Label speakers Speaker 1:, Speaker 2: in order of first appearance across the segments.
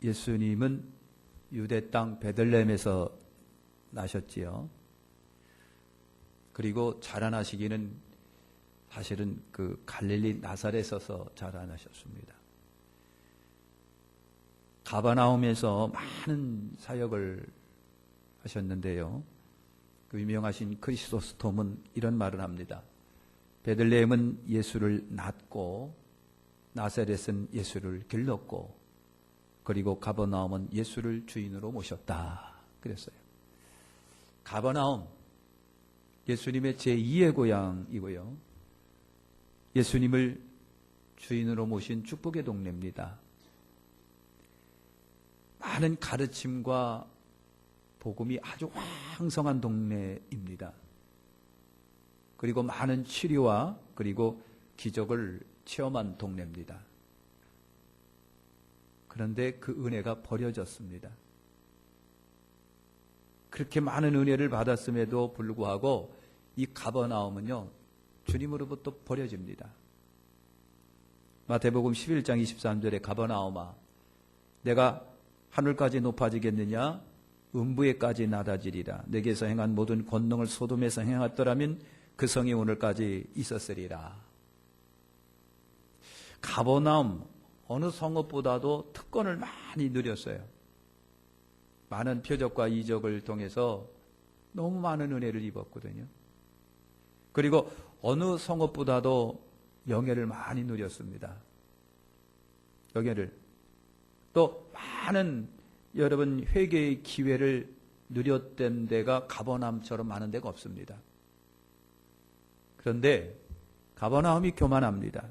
Speaker 1: 예수님은 유대 땅 베들레헴에서 나셨지요. 그리고 자라나시기는 사실은 그 갈릴리 나사렛에서 자라나셨습니다. 가버나움에서 많은 사역을 하셨는데요. 그 유명하신 크리스토스톰은 이런 말을 합니다. 베들레헴은 예수를 낳고 나사렛은 예수를 길렀고 그리고 가버나움은 예수를 주인으로 모셨다 그랬어요. 가버나움, 예수님의 제2의 고향이고요. 예수님을 주인으로 모신 축복의 동네입니다. 많은 가르침과 복음이 아주 왕성한 동네입니다. 그리고 많은 치료와 그리고 기적을 체험한 동네입니다. 그런데 그 은혜가 버려졌습니다. 그렇게 많은 은혜를 받았음에도 불구하고 이 가버나움은요, 주님으로부터 버려집니다. 마태복음 11장 23절에 가버나움아, 내가 하늘까지 높아지겠느냐? 음부에까지 낮아지리라. 내게서 행한 모든 권능을 소돔에서 행했더라면 그 성이 오늘까지 있었으리라. 가버나움, 어느 성읍보다도 특권을 많이 누렸어요. 많은 표적과 이적을 통해서 너무 많은 은혜를 입었거든요. 그리고 어느 성읍보다도 영예를 많이 누렸습니다. 영예를. 또 많은 여러분 회개의 기회를 누렸던 데가 가버나움처럼 많은 데가 없습니다. 그런데 가버나움이 교만합니다.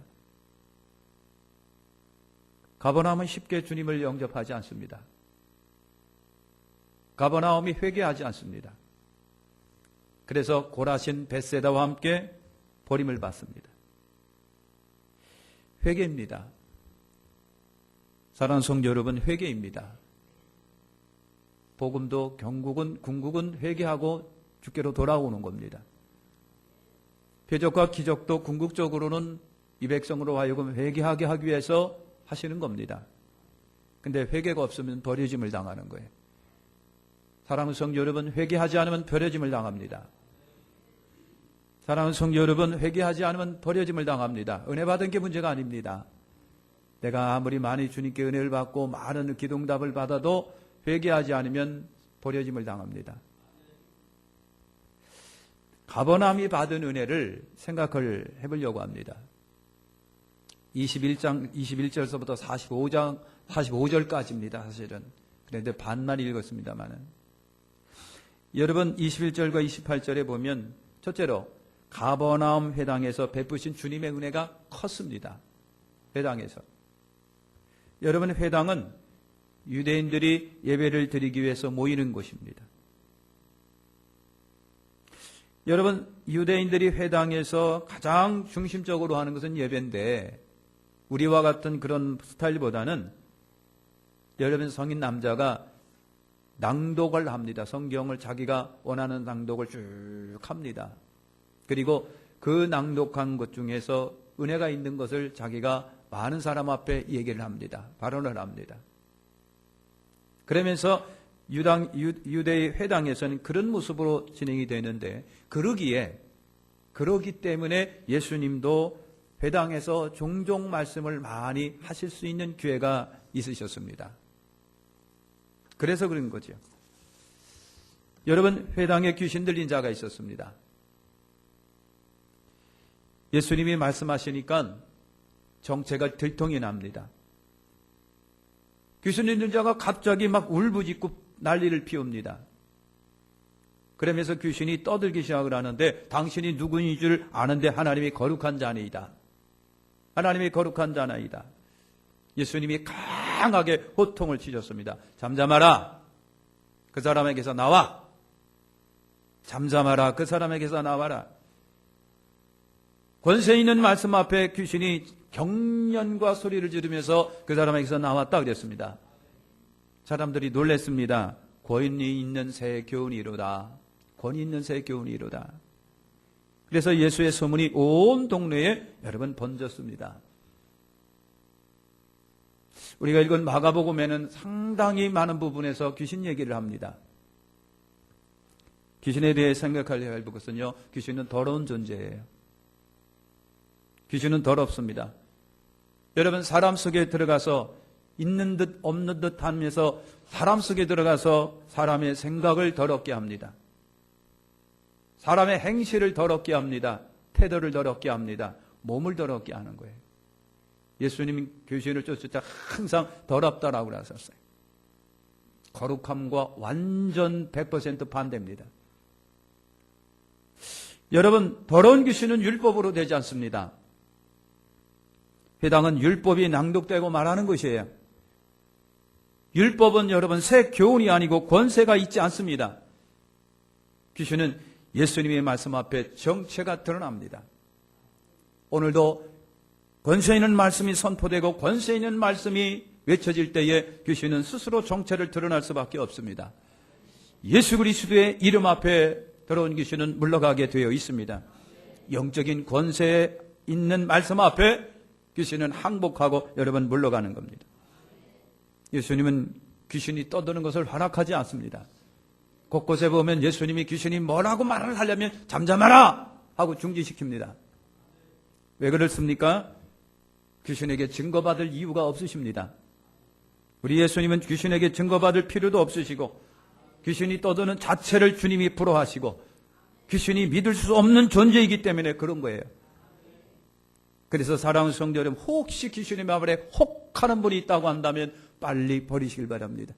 Speaker 1: 가버나움은 쉽게 주님을 영접하지 않습니다. 가버나움이 회개하지 않습니다. 그래서 고라신 벳세다와 함께 버림을 받습니다. 회개입니다. 사랑하는 성도 여러분, 회개입니다. 복음도 경국은 궁극은 회개하고 주께로 돌아오는 겁니다. 표적과 기적도 궁극적으로는 이 백성으로 하여금 회개하게 하기 위해서 하시는 겁니다. 근데 회개가 없으면 버려짐을 당하는 거예요. 사랑하는 성도 여러분, 회개하지 않으면 버려짐을 당합니다. 사랑하는 성도 여러분, 회개하지 않으면 버려짐을 당합니다. 은혜 받은 게 문제가 아닙니다. 내가 아무리 많이 주님께 은혜를 받고 많은 기도응답을 받아도 회개하지 않으면 버려짐을 당합니다. 가버나움이 받은 은혜를 생각을 해보려고 합니다. 21절서부터 45절까지입니다, 사실은. 그런데 반만 읽었습니다만은. 여러분, 21절과 28절에 보면, 첫째로, 가버나움 회당에서 베푸신 주님의 은혜가 컸습니다. 회당에서. 여러분, 회당은 유대인들이 예배를 드리기 위해서 모이는 곳입니다. 여러분, 유대인들이 회당에서 가장 중심적으로 하는 것은 예배인데, 우리와 같은 그런 스타일보다는 여러분 성인 남자가 낭독을 합니다. 성경을 자기가 원하는 낭독을 쭉 합니다. 그리고 그 낭독한 것 중에서 은혜가 있는 것을 자기가 많은 사람 앞에 얘기를 합니다. 발언을 합니다. 그러면서 유대의 회당에서는 그런 모습으로 진행이 되는데, 그러기 때문에 예수님도 회당에서 종종 말씀을 많이 하실 수 있는 기회가 있으셨습니다. 그래서 그런 거죠. 여러분, 회당에 귀신 들린 자가 있었습니다. 예수님이 말씀하시니까 정체가 들통이 납니다. 귀신 들린 자가 갑자기 막 울부짖고 난리를 피웁니다. 그러면서 귀신이 떠들기 시작을 하는데, 당신이 누구인 줄 아는데 하나님이 거룩한 자니이다. 하나님이 거룩한 자나이다. 예수님이 강하게 호통을 치셨습니다. 잠잠하라. 그 사람에게서 나와. 잠잠하라. 그 사람에게서 나와라. 권세 있는 말씀 앞에 귀신이 경련과 소리를 지르면서 그 사람에게서 나왔다 그랬습니다. 사람들이 놀랬습니다. 권위 있는 새 교훈이로다. 권위 있는 새 교훈이로다. 그래서 예수의 소문이 온 동네에 여러분 번졌습니다. 우리가 읽은 마가복음에는 상당히 많은 부분에서 귀신 얘기를 합니다. 귀신에 대해 생각해야 할 것은요, 귀신은 더러운 존재예요. 귀신은 더럽습니다. 여러분, 사람 속에 들어가서 있는 듯 없는 듯 하면서 사람 속에 들어가서 사람의 생각을 더럽게 합니다. 사람의 행실을 더럽게 합니다. 태도를 더럽게 합니다. 몸을 더럽게 하는 거예요. 예수님이 귀신을 쫓을 때 항상 더럽다라고 하셨어요. 거룩함과 완전 100% 반대입니다. 여러분, 더러운 귀신은 율법으로 되지 않습니다. 회당은 율법이 낭독되고 말하는 것이에요. 율법은 여러분 새 교훈이 아니고 권세가 있지 않습니다. 귀신은 예수님의 말씀 앞에 정체가 드러납니다. 오늘도 권세 있는 말씀이 선포되고 권세 있는 말씀이 외쳐질 때에 귀신은 스스로 정체를 드러날 수밖에 없습니다. 예수 그리스도의 이름 앞에 더러운 귀신은 물러가게 되어 있습니다. 영적인 권세에 있는 말씀 앞에 귀신은 항복하고 여러분 물러가는 겁니다. 예수님은 귀신이 떠드는 것을 허락하지 않습니다. 곳곳에 보면 예수님이 귀신이 뭐라고 말을 하려면 잠잠하라 하고 중지시킵니다. 왜 그렇습니까? 귀신에게 증거받을 이유가 없으십니다. 우리 예수님은 귀신에게 증거받을 필요도 없으시고 귀신이 떠드는 자체를 주님이 불허하시고 귀신이 믿을 수 없는 존재이기 때문에 그런 거예요. 그래서 사랑하는 성도 여러분, 혹시 귀신의 마음에 혹하는 분이 있다고 한다면 빨리 버리시길 바랍니다.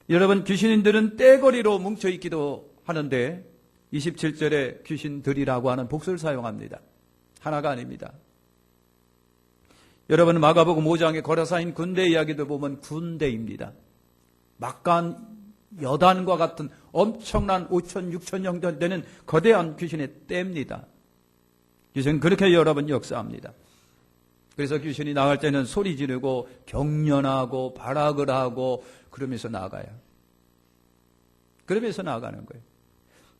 Speaker 1: 여러분, 귀신들은 떼거리로 뭉쳐있기도 하는데 27절에 귀신들이라고 하는 복수를 사용합니다. 하나가 아닙니다. 여러분, 마가복음 5장의 거라사인 군대 이야기도 보면 군대입니다. 막간 여단과 같은 엄청난 5천, 6천 정도 되는 거대한 귀신의 떼입니다. 귀신은 그렇게 여러분 역사합니다. 그래서 귀신이 나갈 때는 소리 지르고 경련하고 발악을 하고 그러면서 나가요. 그러면서 나가는 거예요.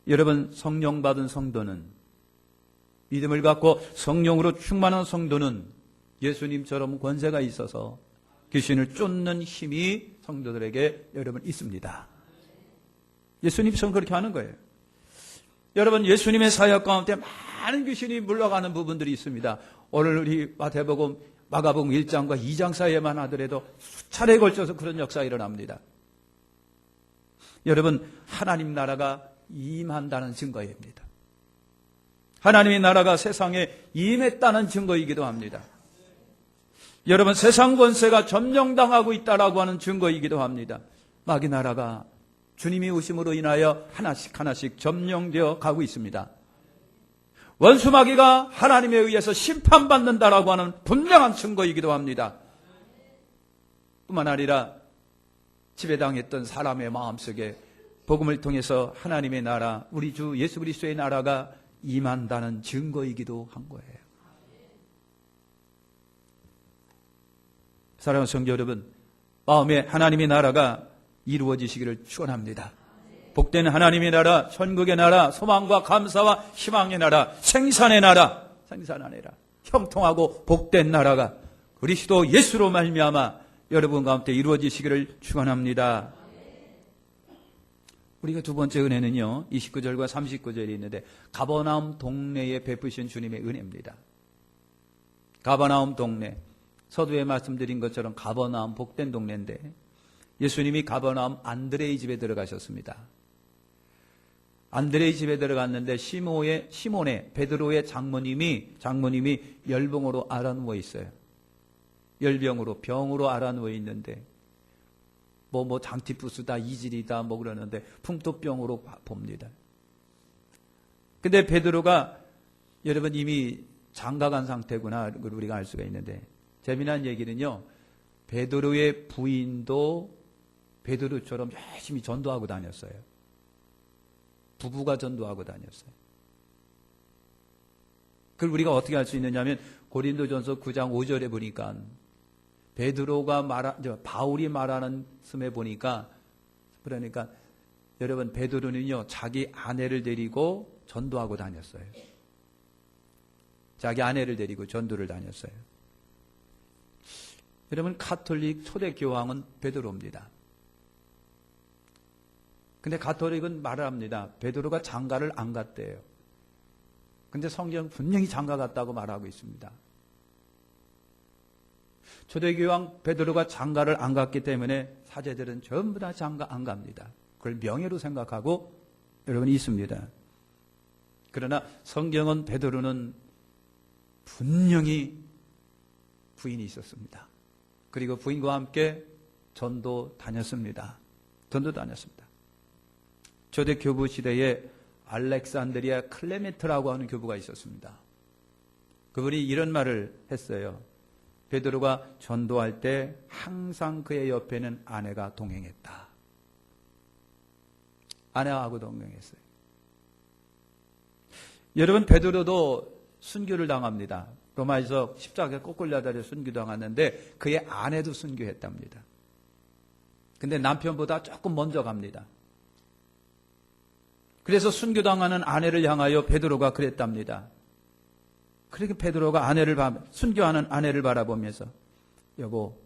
Speaker 1: 여러분, 성령 받은 성도는, 믿음을 갖고 성령으로 충만한 성도는 예수님처럼 권세가 있어서 귀신을 쫓는 힘이 성도들에게 여러분 있습니다. 예수님처럼 그렇게 하는 거예요. 여러분, 예수님의 사역 가운데 많은 귀신이 물러가는 부분들이 있습니다. 오늘 우리 마태복음, 마가복음 1장과 2장 사이에만 하더라도 수차례에 걸쳐서 그런 역사가 일어납니다. 여러분, 하나님 나라가 임한다는 증거입니다. 하나님의 나라가 세상에 임했다는 증거이기도 합니다. 여러분, 세상 권세가 점령당하고 있다라고 하는 증거이기도 합니다. 마귀 나라가 주님이 오심으로 인하여 하나씩 하나씩 점령되어 가고 있습니다. 원수 마귀가 하나님에 의해서 심판받는다라고 하는 분명한 증거이기도 합니다. 뿐만 아니라 지배당했던 사람의 마음속에 복음을 통해서 하나님의 나라, 우리 주 예수 그리스도의 나라가 임한다는 증거이기도 한 거예요. 사랑하는 성도 여러분, 마음에 하나님의 나라가 이루어지시기를 축원합니다. 복된 하나님의 나라, 천국의 나라, 소망과 감사와 희망의 나라, 생산의 나라, 생산의 나라, 형통하고 복된 나라가 그리스도 예수로 말미암아 여러분 가운데 이루어지시기를 축원합니다. 우리가 두 번째 은혜는요, 29절과 39절이 있는데 가버나움 동네에 베푸신 주님의 은혜입니다. 가버나움 동네, 서두에 말씀드린 것처럼 가버나움 복된 동네인데 예수님이 가버나움 안드레의 집에 들어가셨습니다. 안드레의 집에 들어갔는데 시몬의 베드로의 장모님이 열병으로 앓아누워 있어요. 열병으로, 병으로 앓아누워 있는데 장티푸스다, 이질이다 그러는데 풍토병으로 봅니다. 근데 베드로가 여러분 이미 장가간 상태구나 우리가 알 수가 있는데, 재미난 얘기는요, 베드로의 부인도 베드로처럼 열심히 전도하고 다녔어요. 부부가 전도하고 다녔어요. 그걸 우리가 어떻게 알 수 있느냐면 고린도전서 9장 5절에 보니까 바울이 말하는 씀에 보니까, 그러니까 여러분 베드로는요 자기 아내를 데리고 전도하고 다녔어요. 자기 아내를 데리고 전도를 다녔어요. 여러분, 가톨릭 초대 교황은 베드로입니다. 근데 가톨릭은 말을 합니다. 베드로가 장가를 안 갔대요. 근데 성경 분명히 장가 갔다고 말하고 있습니다. 초대교황 베드로가 장가를 안 갔기 때문에 사제들은 전부 다 장가 안 갑니다. 그걸 명예로 생각하고 여러분 있습니다. 그러나 성경은 베드로는 분명히 부인이 있었습니다. 그리고 부인과 함께 전도 다녔습니다. 전도 다녔습니다. 초대 교부 시대에 알렉산드리아 클레멘트라고 하는 교부가 있었습니다. 그분이 이런 말을 했어요. 베드로가 전도할 때 항상 그의 옆에는 아내가 동행했다. 아내하고 동행했어요. 여러분, 베드로도 순교를 당합니다. 로마에서 십자가에 꼭 달려 순교당하는데 그의 아내도 순교했답니다. 근데 남편보다 조금 먼저 갑니다. 그래서 순교당하는 아내를 향하여 베드로가 그랬답니다. 그렇게 베드로가 순교하는 아내를 바라보면서 여보,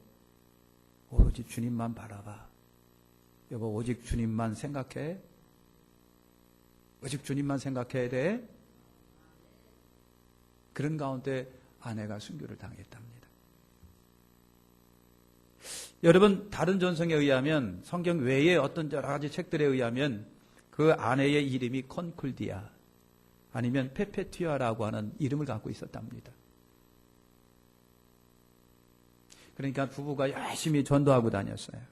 Speaker 1: 오로지 주님만 바라봐. 여보, 오직 주님만 생각해. 오직 주님만 생각해야 돼. 그런 가운데 아내가 순교를 당했답니다. 여러분, 다른 전성에 의하면, 성경 외에 어떤 여러 가지 책들에 의하면 그 아내의 이름이 컨쿨디아 아니면 페페티아라고 하는 이름을 갖고 있었답니다. 그러니까 부부가 열심히 전도하고 다녔어요.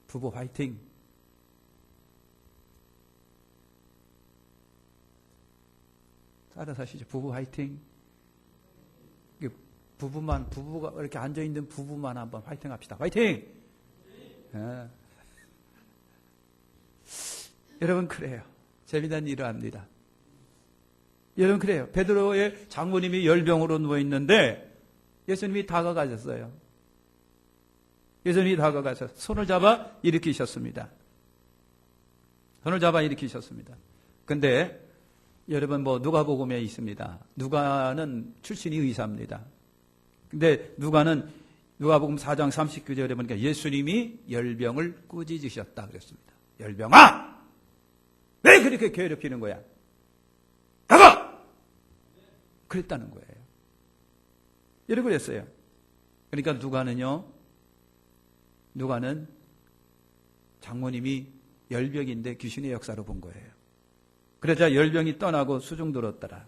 Speaker 1: 부부 화이팅. 따라서 하시죠. 부부 화이팅. 부부가 이렇게 앉아있는 부부만 한번 화이팅 합시다. 화이팅! 아. 여러분, 그래요. 재미난 일을 합니다. 여러분, 그래요. 베드로의 장모님이 열병으로 누워있는데 예수님이 다가가셨어요. 예수님이 다가가서 손을 잡아 일으키셨습니다. 손을 잡아 일으키셨습니다. 근데 여러분, 누가복음에 있습니다. 누가는 출신이 의사입니다. 근데 누가복음 4장 39절에 보니까 예수님이 열병을 꾸짖으셨다 그랬습니다. 열병아! 왜 그렇게 괴롭히는 거야? 나가! 그랬다는 거예요. 여러분, 그랬어요. 그러니까 누가는 장모님이 열병인데 귀신의 역사로 본 거예요. 그러자 열병이 떠나고 수중들었더라.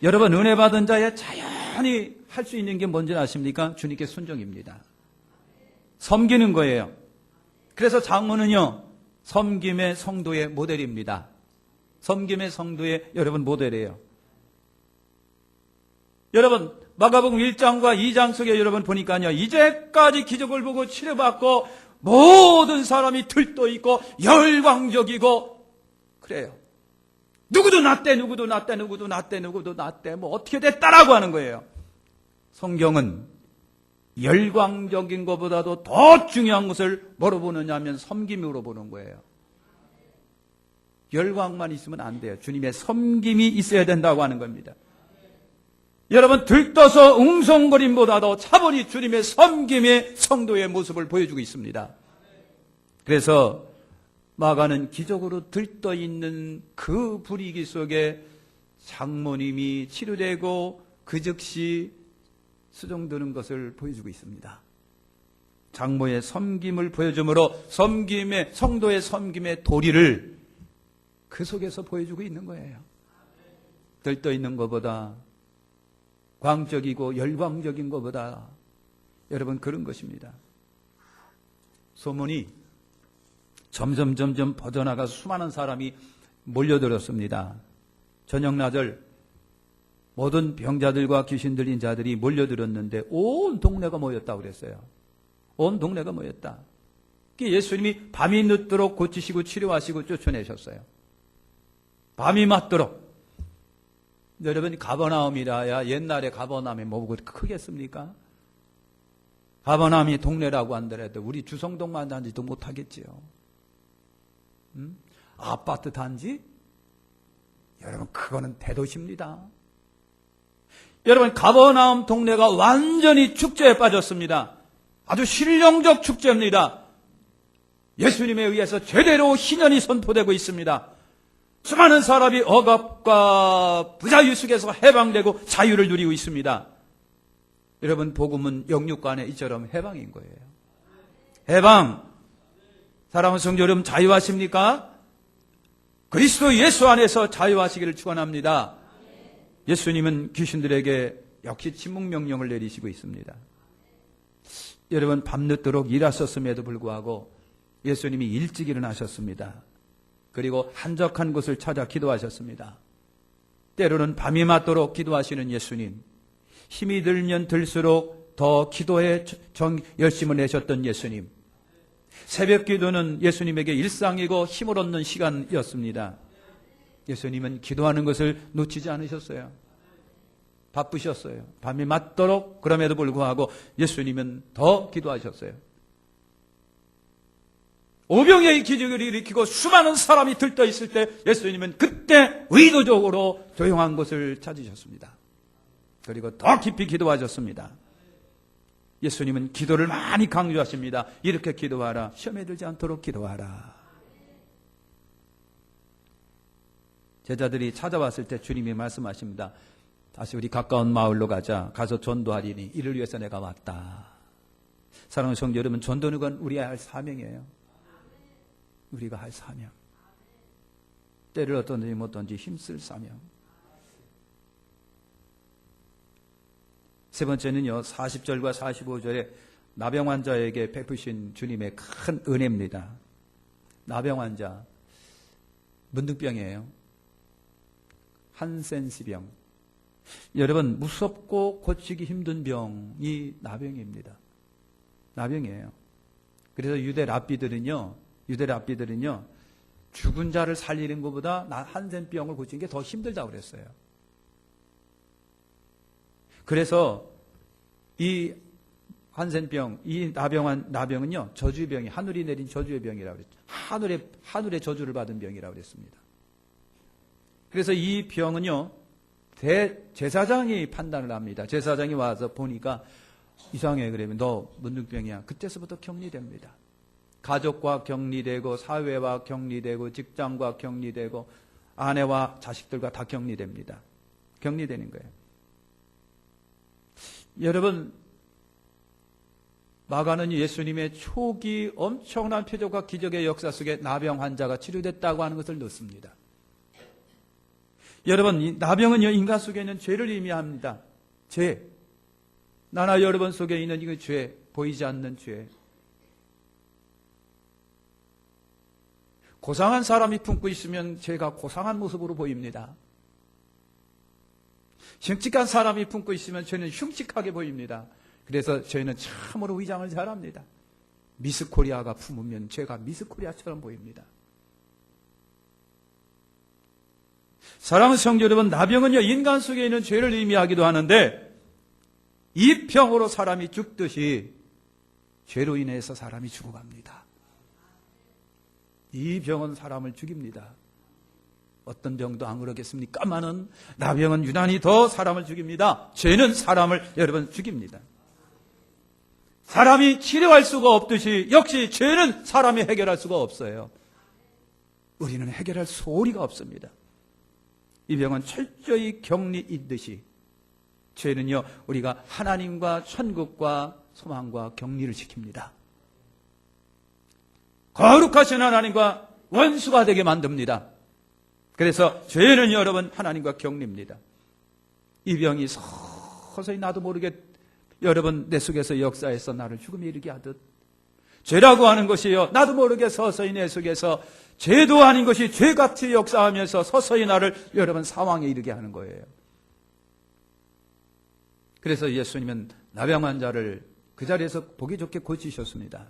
Speaker 1: 여러분, 은혜 받은 자의 자연히 할 수 있는 게 뭔지 아십니까? 주님께 순종입니다. 섬기는 거예요. 그래서 장모는요, 섬김의 성도의 모델입니다. 섬김의 성도의 여러분 모델이에요. 여러분, 마가복음 1장과 2장 속에 여러분 보니까요, 이제까지 기적을 보고 치료받고 모든 사람이 들떠있고 열광적이고 그래요. 누구도 낫대 어떻게 됐다라고 하는 거예요. 성경은 열광적인 것보다도 더 중요한 것을 뭐로 보느냐 하면 섬김으로 보는 거예요. 열광만 있으면 안 돼요. 주님의 섬김이 있어야 된다고 하는 겁니다. 여러분, 들떠서 웅성거림보다도 차분히 주님의 섬김의 성도의 모습을 보여주고 있습니다. 그래서 마가는 기적으로 들떠있는 그 분위기 속에 장모님이 치료되고 그 즉시 수종드는 것을 보여주고 있습니다. 장모의 섬김을 보여주므로 성도의 섬김의 도리를 그 속에서 보여주고 있는 거예요. 들떠있는 것보다, 광적이고 열광적인 것보다 여러분, 그런 것입니다. 소문이 점점 퍼져나가서 수많은 사람이 몰려들었습니다. 저녁나절 모든 병자들과 귀신 들린 자들이 몰려들었는데 온 동네가 모였다고 그랬어요. 온 동네가 모였다. 예수님이 밤이 늦도록 고치시고 치료하시고 쫓아내셨어요. 밤이 맞도록. 여러분, 가버나움이라야 옛날에 가버나움이 뭐고 크겠습니까? 가버나움이 동네라고 한더라도 우리 주성동만 단지도 못하겠지요. 아파트 단지? 여러분, 그거는 대도시입니다. 여러분, 가버나움 동네가 완전히 축제에 빠졌습니다. 아주 실용적 축제입니다. 예수님에 의해서 제대로 희년이 선포되고 있습니다. 수많은 사람이 억압과 부자유 속에서 해방되고 자유를 누리고 있습니다. 여러분, 복음은 영육간에 이처럼 해방인 거예요. 해방. 사랑하는 성도 여러분, 자유하십니까? 그리스도 예수 안에서 자유하시기를 축원합니다. 예수님은 귀신들에게 역시 침묵명령을 내리시고 있습니다. 여러분, 밤늦도록 일하셨음에도 불구하고 예수님이 일찍 일어나셨습니다. 그리고 한적한 곳을 찾아 기도하셨습니다. 때로는 밤이 맞도록 기도하시는 예수님, 힘이 들면 들수록 더 기도에 열심을 내셨던 예수님, 새벽 기도는 예수님에게 일상이고 힘을 얻는 시간이었습니다. 예수님은 기도하는 것을 놓치지 않으셨어요. 바쁘셨어요. 밤이 맞도록. 그럼에도 불구하고 예수님은 더 기도하셨어요. 오병이의 기적을 일으키고 수많은 사람이 들떠 있을 때 예수님은 그때 의도적으로 조용한 곳을 찾으셨습니다. 그리고 더 깊이 기도하셨습니다. 예수님은 기도를 많이 강조하십니다. 이렇게 기도하라. 시험에 들지 않도록 기도하라. 제자들이 찾아왔을 때 주님이 말씀하십니다. 다시 우리 가까운 마을로 가자. 가서 전도하리니 이를 위해서 내가 왔다. 사랑하는 성도 여러분, 전도는 건 우리가 할 사명이에요. 우리가 할 사명. 때를 어떤지 못든지 힘쓸 사명. 세 번째는요, 40절과 45절에 나병 환자에게 베푸신 주님의 큰 은혜입니다. 나병 환자, 문득병이에요. 한센시병. 여러분, 무섭고 고치기 힘든 병이 나병입니다. 나병이에요. 그래서 유대 랍비들은요, 죽은 자를 살리는 것보다 한센병을 고치는 게 더 힘들다고 그랬어요. 그래서 이 한센병, 이 나병은요, 저주의 병이, 하늘이 내린 저주의 병이라고 그랬죠. 하늘의 저주를 받은 병이라고 그랬습니다. 그래서 이 병은요, 제사장이 판단을 합니다. 제사장이 와서 보니까 이상해. 그러면 너 문둥병이야. 그때서부터 격리됩니다. 가족과 격리되고, 사회와 격리되고, 직장과 격리되고, 아내와 자식들과 다 격리됩니다. 격리되는 거예요. 여러분, 마가는 예수님의 초기 엄청난 표적과 기적의 역사 속에 나병 환자가 치료됐다고 하는 것을 넣습니다. 여러분, 이 나병은요, 인간 속에 있는 죄를 의미합니다. 죄. 나나 여러분 속에 있는 이 죄, 보이지 않는 죄. 고상한 사람이 품고 있으면 죄가 고상한 모습으로 보입니다. 흉측한 사람이 품고 있으면 죄는 흉측하게 보입니다. 그래서 저희는 참으로 위장을 잘합니다. 미스코리아가 품으면 죄가 미스코리아처럼 보입니다. 사랑하는 성도 여러분, 나병은요, 인간 속에 있는 죄를 의미하기도 하는데, 이 병으로 사람이 죽듯이 죄로 인해서 사람이 죽어갑니다. 이 병은 사람을 죽입니다. 어떤 병도 안 그러겠습니까마는 나병은 유난히 더 사람을 죽입니다. 죄는 사람을 여러분 죽입니다. 사람이 치료할 수가 없듯이 역시 죄는 사람이 해결할 수가 없어요. 우리는 해결할 소리가 없습니다. 이 병은 철저히 격리인 듯이 죄는요, 우리가 하나님과 천국과 소망과 격리를 시킵니다. 거룩하신 하나님과 원수가 되게 만듭니다. 그래서 죄는 여러분 하나님과 격리입니다. 이 병이 서서히 나도 모르게 여러분 내 속에서 역사해서 나를 죽음에 이르게 하듯, 죄라고 하는 것이요, 나도 모르게 서서히 내 속에서 죄도 아닌 것이 죄같이 역사하면서 서서히 나를 여러분 사망에 이르게 하는 거예요. 그래서 예수님은 나병 환자를 그 자리에서 보기 좋게 고치셨습니다.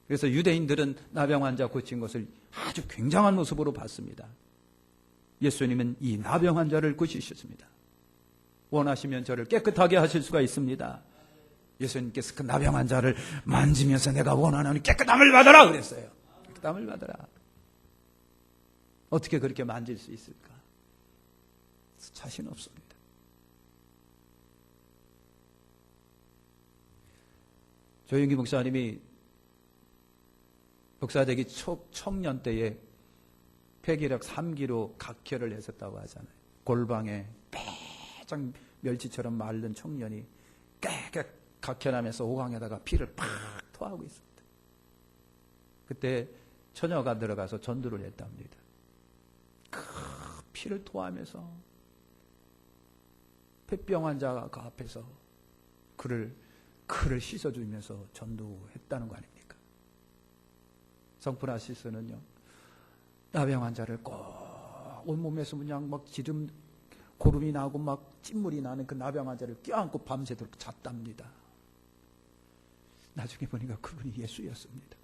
Speaker 1: 그래서 유대인들은 나병 환자 고친 것을 아주 굉장한 모습으로 봤습니다. 예수님은 이 나병 환자를 고치셨습니다. 원하시면 저를 깨끗하게 하실 수가 있습니다. 예수님께서 그 나병 환자를 만지면서 내가 원하는 깨끗함을 받아라 그랬어요. 깨끗함을 받아라. 어떻게 그렇게 만질 수 있을까? 자신 없습니다. 조영기 목사님이 목사되기 청년 때에 폐기력 3기로 각혈을 했었다고 하잖아요. 골방에 빼장 멸치처럼 마른 청년이 깨끗 각혈하면서 오강에다가 피를 팍 토하고 있습니다. 그때 처녀가 들어가서 전도를 했답니다. 그 피를 토하면서 폐병 환자가 그 앞에서 그를 씻어주면서 전도했다는 거 아닙니까? 성 프란시스는요, 나병 환자를 꼭 온몸에서 그냥 막 기름 고름이 나고 막 찐물이 나는 그 나병 환자를 껴안고 밤새도록 잤답니다. 나중에 보니까 그분이 예수였습니다.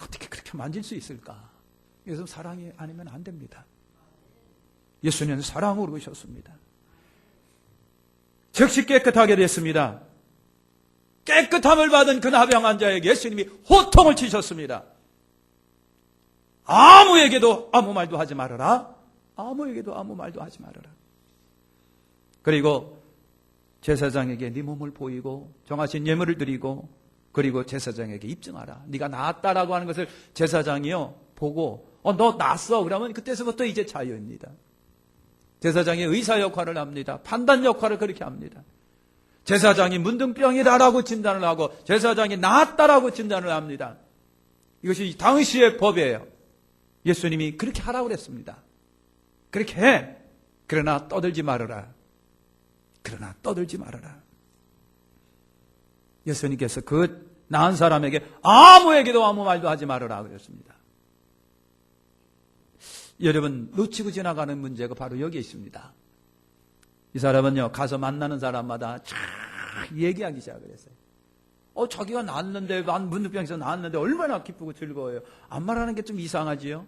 Speaker 1: 어떻게 그렇게 만질 수 있을까? 이것은 사랑이 아니면 안 됩니다. 예수님은 사랑으로 오셨습니다. 즉시 깨끗하게 됐습니다. 깨끗함을 받은 그 나병 환자에게 예수님이 호통을 치셨습니다. 아무에게도 아무 말도 하지 말아라. 아무에게도 아무 말도 하지 말아라. 그리고 제사장에게 네 몸을 보이고 정하신 예물을 드리고 그리고 제사장에게 입증하라. 네가 나았다라고 하는 것을 제사장이요 보고 너 나았어. 그러면 그때서부터 이제 자유입니다. 제사장이 의사 역할을 합니다. 판단 역할을 그렇게 합니다. 제사장이 문둥병이다라고 진단을 하고 제사장이 나았다라고 진단을 합니다. 이것이 당시의 법이에요. 예수님이 그렇게 하라고 그랬습니다. 그렇게 해. 그러나 떠들지 말아라. 그러나 떠들지 말아라. 예수님께서 그 나은 사람에게 아무에게도 아무 말도 하지 말아라 그랬습니다. 여러분, 놓치고 지나가는 문제가 바로 여기 있습니다. 이 사람은요, 가서 만나는 사람마다 쫙 얘기하기 시작을 했어요. 자기가 나았는데, 문둥병에서 나았는데 얼마나 기쁘고 즐거워요. 안 말하는 게 좀 이상하지요?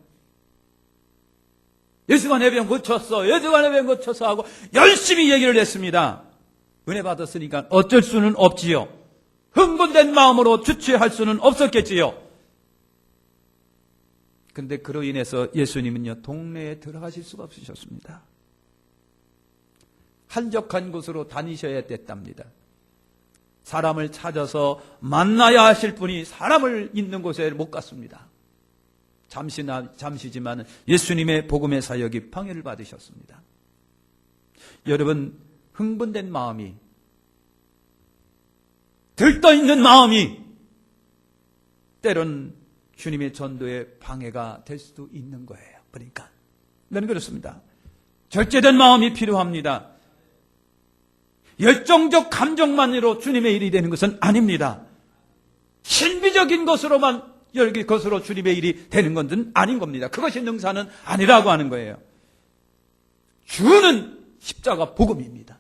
Speaker 1: 예수가 내 병 고쳤어. 예수가 내 병 고쳤어 하고 열심히 얘기를 했습니다. 은혜 받았으니까 어쩔 수는 없지요. 흥분된 마음으로 주체할 수는 없었겠지요. 근데 그로 인해서 예수님은요, 동네에 들어가실 수가 없으셨습니다. 한적한 곳으로 다니셔야 됐답니다. 사람을 찾아서 만나야 하실 분이 사람을 있는 곳에 못 갔습니다. 잠시지만 예수님의 복음의 사역이 방해를 받으셨습니다. 여러분, 흥분된 마음이, 들떠있는 마음이 때론 주님의 전도에 방해가 될 수도 있는 거예요. 그러니까 저는 그렇습니다. 절제된 마음이 필요합니다. 열정적 감정만으로 주님의 일이 되는 것은 아닙니다. 신비적인 것으로만 것으로 주님의 일이 되는 것은 아닌 겁니다. 그것이 능사는 아니라고 하는 거예요. 주는 십자가 복음입니다.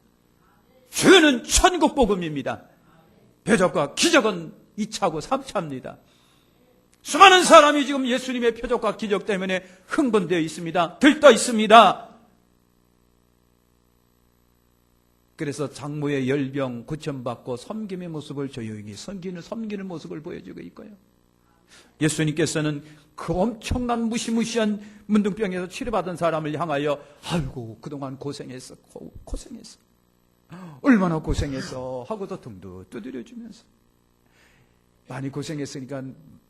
Speaker 1: 주는 천국 복음입니다. 표적과 기적은 2차고 3차입니다. 수많은 사람이 지금 예수님의 표적과 기적 때문에 흥분되어 있습니다. 들떠 있습니다. 그래서 장모의 열병 고침받고 섬김의 모습을 조용히 섬기는 모습을 보여주고 있고요. 예수님께서는 그 엄청난 무시무시한 문둥병에서 치료받은 사람을 향하여 아이고 그동안 고생했어. 얼마나 고생했어 하고도 등도 두드려주면서 많이 고생했으니까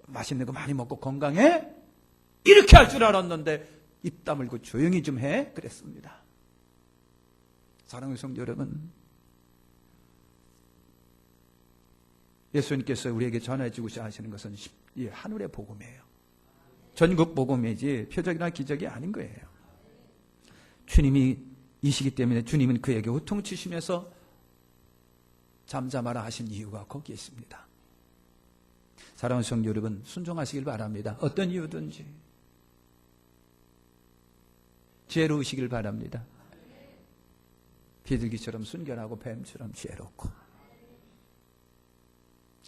Speaker 1: 맛있는 거 많이 먹고 건강해? 이렇게 할 줄 알았는데 입 다물고 조용히 좀 해? 그랬습니다. 사랑하는 성도 여러분, 예수님께서 우리에게 전해주고자 하시는 것은 하늘의 복음이에요. 전국 복음이지 표적이나 기적이 아닌 거예요. 주님이 이시기 때문에 주님은 그에게 호통치시면서 잠잠하라 하신 이유가 거기에 있습니다. 사랑하는 성도 여러분, 순종하시길 바랍니다. 어떤 이유든지 지혜로우시길 바랍니다. 비둘기처럼 순결하고 뱀처럼 지혜롭고,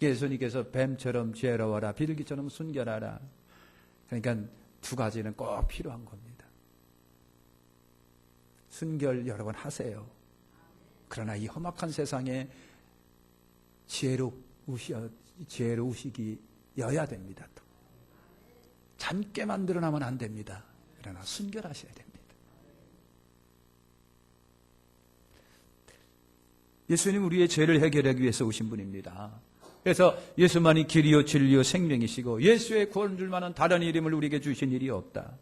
Speaker 1: 예수님께서 뱀처럼 지혜로워라, 비둘기처럼 순결하라. 그러니까 두 가지는 꼭 필요한 겁니다. 순결 여러 번 하세요. 그러나 이 험악한 세상에 지혜로우시기 여야 됩니다. 또. 젊게만 드러나면 안 됩니다. 그러나 순결하셔야 됩니다. 예수님 우리의 죄를 해결하기 위해서 오신 분입니다. 그래서 예수만이 길이요 진리요 생명이시고 예수의 구원 줄 만한 다른 이름을 우리에게 주신 일이 없다.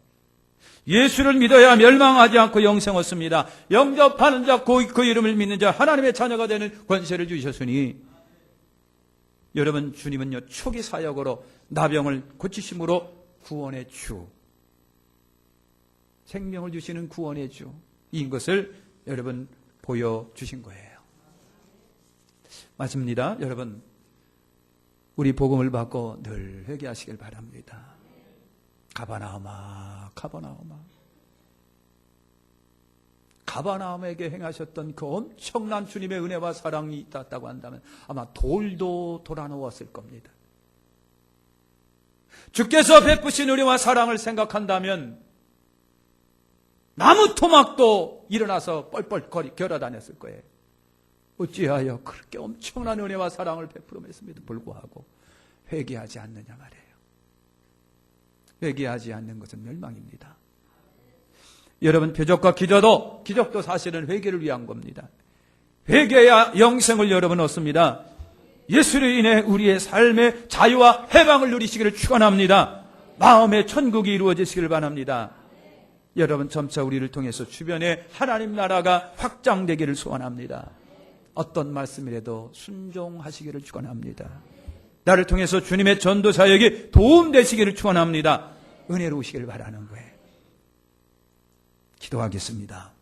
Speaker 1: 예수를 믿어야 멸망하지 않고 영생 얻습니다. 영접하는 자, 그 이름을 믿는 자, 하나님의 자녀가 되는 권세를 주셨으니 여러분, 주님은요 초기 사역으로 나병을 고치심으로 구원의 주, 생명을 주시는 구원의 주인 것을 여러분 보여주신 거예요. 맞습니다. 여러분, 우리 복음을 받고 늘 회개하시길 바랍니다. 가버나움아, 가버나움아. 가버나움에게 행하셨던 그 엄청난 주님의 은혜와 사랑이 있다고 한다면 아마 돌도 돌아놓았을 겁니다. 주께서 베푸신 은혜와 사랑을 생각한다면 나무 토막도 일어나서 뻘뻘 걸어다녔을 거예요. 어찌하여 그렇게 엄청난 은혜와 사랑을 베풀었음에도 불구하고 회개하지 않느냐 말이에요. 회개하지 않는 것은 멸망입니다. 여러분, 표적과 기적도 사실은 회개를 위한 겁니다. 회개야 영생을 여러분 얻습니다. 예수로 인해 우리의 삶의 자유와 해방을 누리시기를 축원합니다. 마음의 천국이 이루어지시기를 바랍니다. 여러분, 점차 우리를 통해서 주변에 하나님 나라가 확장되기를 소원합니다. 어떤 말씀이라도 순종하시기를 축원합니다. 나를 통해서 주님의 전도 사역이 도움되시기를 축원합니다. 은혜로우시기를 바라는 거예요. 기도하겠습니다.